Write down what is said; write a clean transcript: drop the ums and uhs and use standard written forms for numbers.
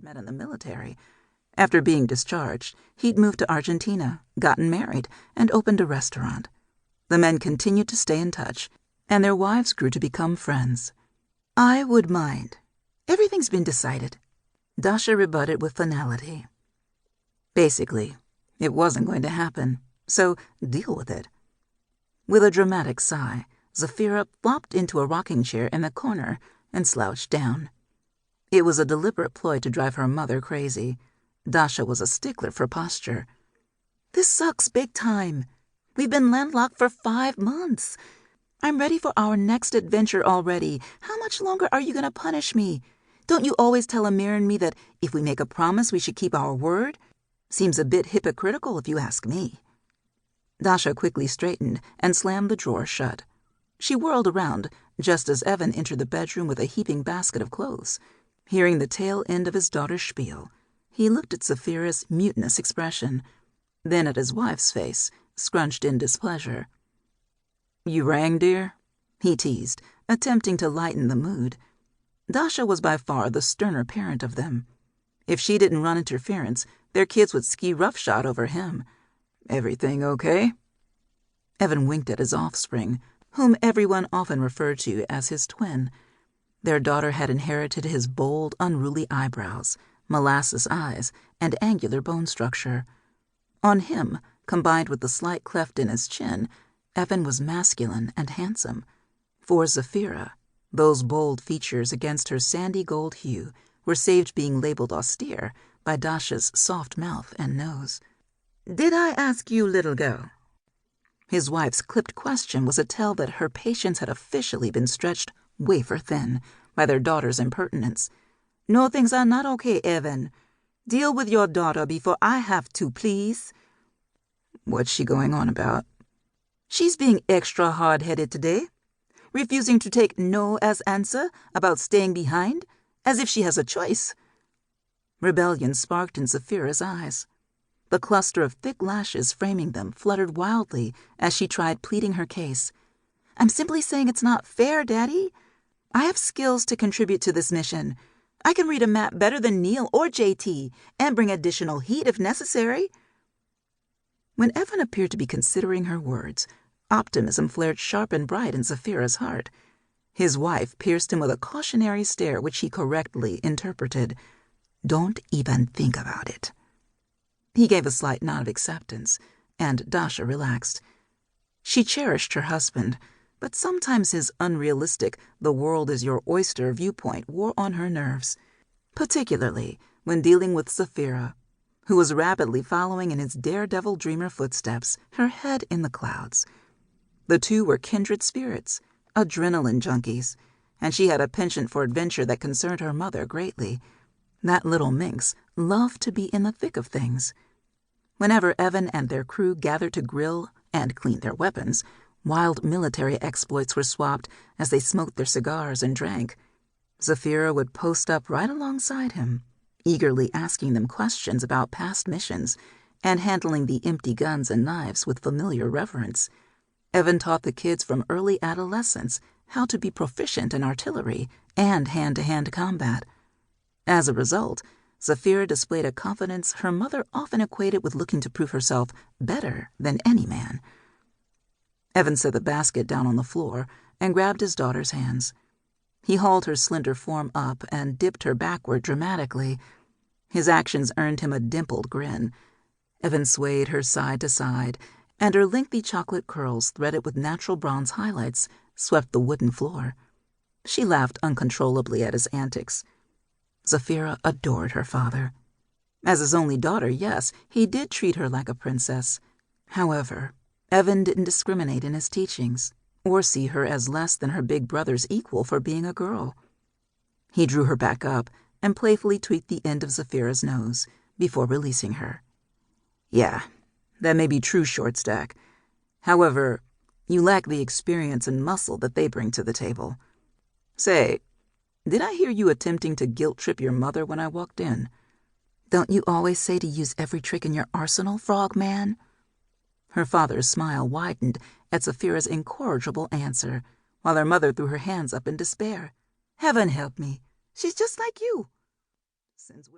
met in the military. After being discharged, he'd moved to Argentina, gotten married, and opened a restaurant. The men continued to stay in touch, and their wives grew to become friends. "I would mind. Everything's been decided," Dasha rebutted with finality. Basically, it wasn't going to happen, so deal with it. With a dramatic sigh, Zafira flopped into a rocking chair in the corner and slouched down. It was a deliberate ploy to drive her mother crazy. Dasha was a stickler for posture. "This sucks big time. We've been landlocked for 5 months. I'm ready for our next adventure already. How much longer are you going to punish me? Don't you always tell Amir and me that if we make a promise we should keep our word? Seems a bit hypocritical if you ask me." Dasha quickly straightened and slammed the drawer shut. She whirled around just as Evan entered the bedroom with a heaping basket of clothes. Hearing the tail end of his daughter's spiel, he looked at Zafira's mutinous expression, then at his wife's face, scrunched in displeasure. "You rang, dear?" he teased, attempting to lighten the mood. Dasha was by far the sterner parent of them. If she didn't run interference, their kids would ski roughshod over him. "Everything okay?" Evan winked at his offspring, whom everyone often referred to as his twin. Their daughter had inherited his bold, unruly eyebrows, molasses eyes, and angular bone structure. On him, combined with the slight cleft in his chin, Evan was masculine and handsome. For Zafira, those bold features against her sandy gold hue were saved being labeled austere by Dasha's soft mouth and nose. "Did I ask you, little girl?" His wife's clipped question was a tell that her patience had officially been stretched wafer thin by their daughter's impertinence. "No, things are not okay, Evan. Deal with your daughter before I have to, please." "What's she going on about?" "She's being extra hard-headed today, refusing to take no as answer about staying behind, as if she has a choice." Rebellion sparked in Zafira's eyes. The cluster of thick lashes framing them fluttered wildly as she tried pleading her case. "I'm simply saying it's not fair, Daddy. I have skills to contribute to this mission. I can read a map better than Neil or JT and bring additional heat if necessary." When Evan appeared to be considering her words, optimism flared sharp and bright in Zafira's heart. His wife pierced him with a cautionary stare which he correctly interpreted. "Don't even think about it." He gave a slight nod of acceptance, and Dasha relaxed. She cherished her husband, but sometimes his unrealistic, the world is your oyster viewpoint wore on her nerves, particularly when dealing with Zafira, who was rapidly following in his daredevil dreamer footsteps, her head in the clouds. The two were kindred spirits, adrenaline junkies, and she had a penchant for adventure that concerned her mother greatly. That little minx loved to be in the thick of things. Whenever Evan and their crew gathered to grill and clean their weapons, wild military exploits were swapped as they smoked their cigars and drank. Zafira would post up right alongside him, eagerly asking them questions about past missions and handling the empty guns and knives with familiar reverence. Evan taught the kids from early adolescence how to be proficient in artillery and hand-to-hand combat. As a result, Zafira displayed a confidence her mother often equated with looking to prove herself better than any man. Evan set the basket down on the floor and grabbed his daughter's hands. He hauled her slender form up and dipped her backward dramatically. His actions earned him a dimpled grin. Evan swayed her side to side, and her lengthy chocolate curls threaded with natural bronze highlights swept the wooden floor. She laughed uncontrollably at his antics. Zafira adored her father. As his only daughter, yes, he did treat her like a princess. However, Evan didn't discriminate in his teachings, or see her as less than her big brother's equal for being a girl. He drew her back up and playfully tweaked the end of Zafira's nose before releasing her. "Yeah, that may be true, Short Stack. However, you lack the experience and muscle that they bring to the table. Say, did I hear you attempting to guilt-trip your mother when I walked in?" "Don't you always say to use every trick in your arsenal, Frogman?" Her father's smile widened at Zafira's incorrigible answer, while her mother threw her hands up in despair. "Heaven help me, she's just like you." "Since when?"